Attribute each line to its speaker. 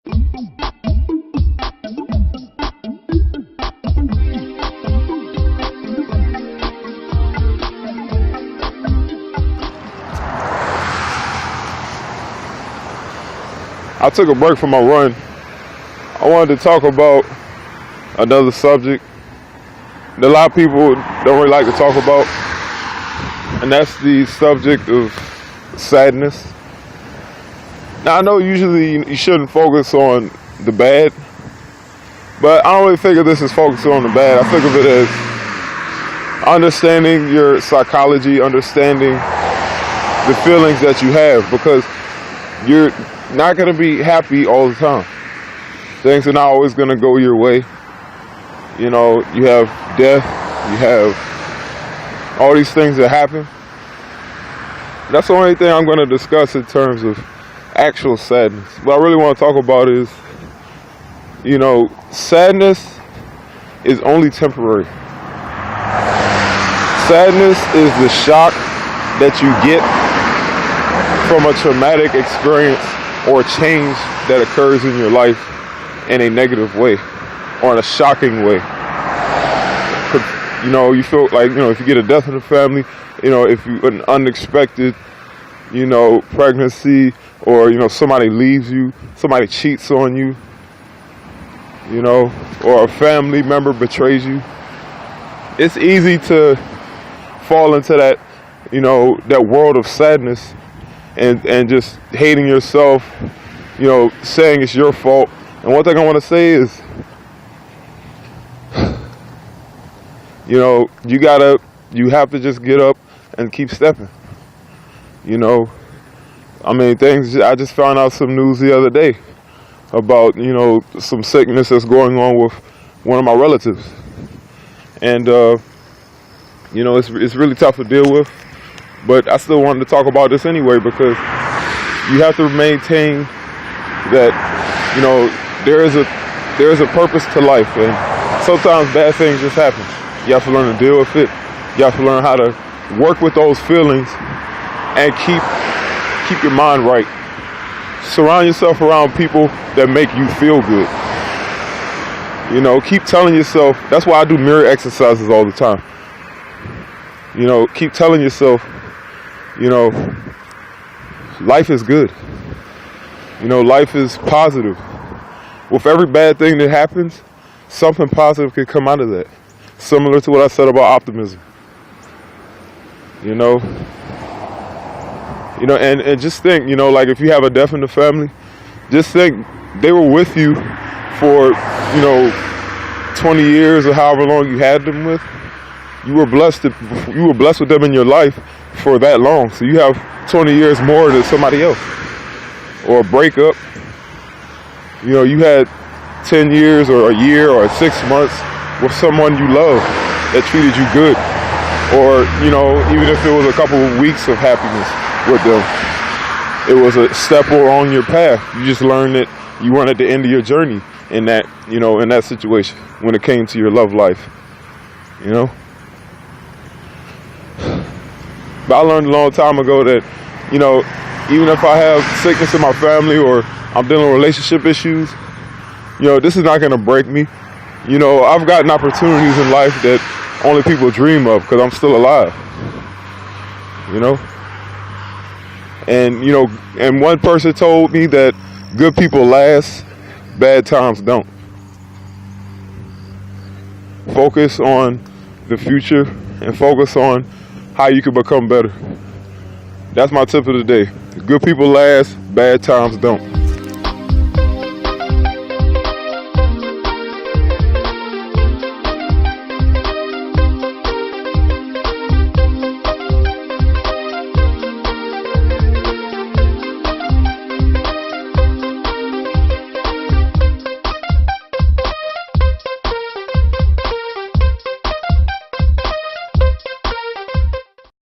Speaker 1: I took a break from my run. I wanted to talk about another subject that a lot of people don't really like to talk about, and that's the subject of sadness. Now, I know usually you shouldn't focus on the bad, but I don't really think of this as focusing on the bad. I think of it as understanding your psychology, understanding the feelings that you have, because you're not going to be happy all the time. Things are not always going to go your way. You know, you have death, you have all these things that happen. That's the only thing I'm going to discuss in terms of actual sadness. What I really want to talk about is, you know, sadness is only temporary. Sadness is the shock that you get from a traumatic experience or a change that occurs in your life in a negative way or in a shocking way. You know, you feel like, you know, if you get a death in the family, you know, if you an unexpected, you know, pregnancy, or, you know, somebody leaves you, somebody cheats on you, you know, or a family member betrays you, it's easy to fall into that, you know, that world of sadness and just hating yourself, you know, saying it's your fault. And one thing I want to say is, you know, you have to just get up and keep stepping. You know, I mean, I just found out some news the other day about, you know, some sickness that's going on with one of my relatives. And, you know, it's really tough to deal with. But I still wanted to talk about this anyway, because you have to maintain that, you know, there is a purpose to life, and sometimes bad things just happen. You have to learn to deal with it. You have to learn how to work with those feelings and keep your mind right. Surround yourself around people that make you feel good. You know, keep telling yourself. That's why I do mirror exercises all the time. You know, keep telling yourself, you know, life is good. You know, life is positive. With every bad thing that happens, something positive can come out of that. Similar to what I said about optimism. You know, and just think, you know, like if you have a death in the family, just think they were with you for, you know, 20 years or however long you had them with. You were blessed with them in your life for that long. So you have 20 years more than somebody else. Or a breakup. You know, you had 10 years or a year or 6 months with someone you love that treated you good. Or, you know, even if it was a couple of weeks of happiness with them, it was a step along your path. You just learned that you weren't at the end of your journey in that, you know, in that situation when it came to your love life. You know? But I learned a long time ago that, you know, even if I have sickness in my family or I'm dealing with relationship issues, you know, this is not going to break me. You know, I've gotten opportunities in life that only people dream of because I'm still alive. You know? And, you know, and one person told me that good people last, bad times don't. Focus on the future and focus on how you can become better. That's my tip of the day. Good people last, bad times don't.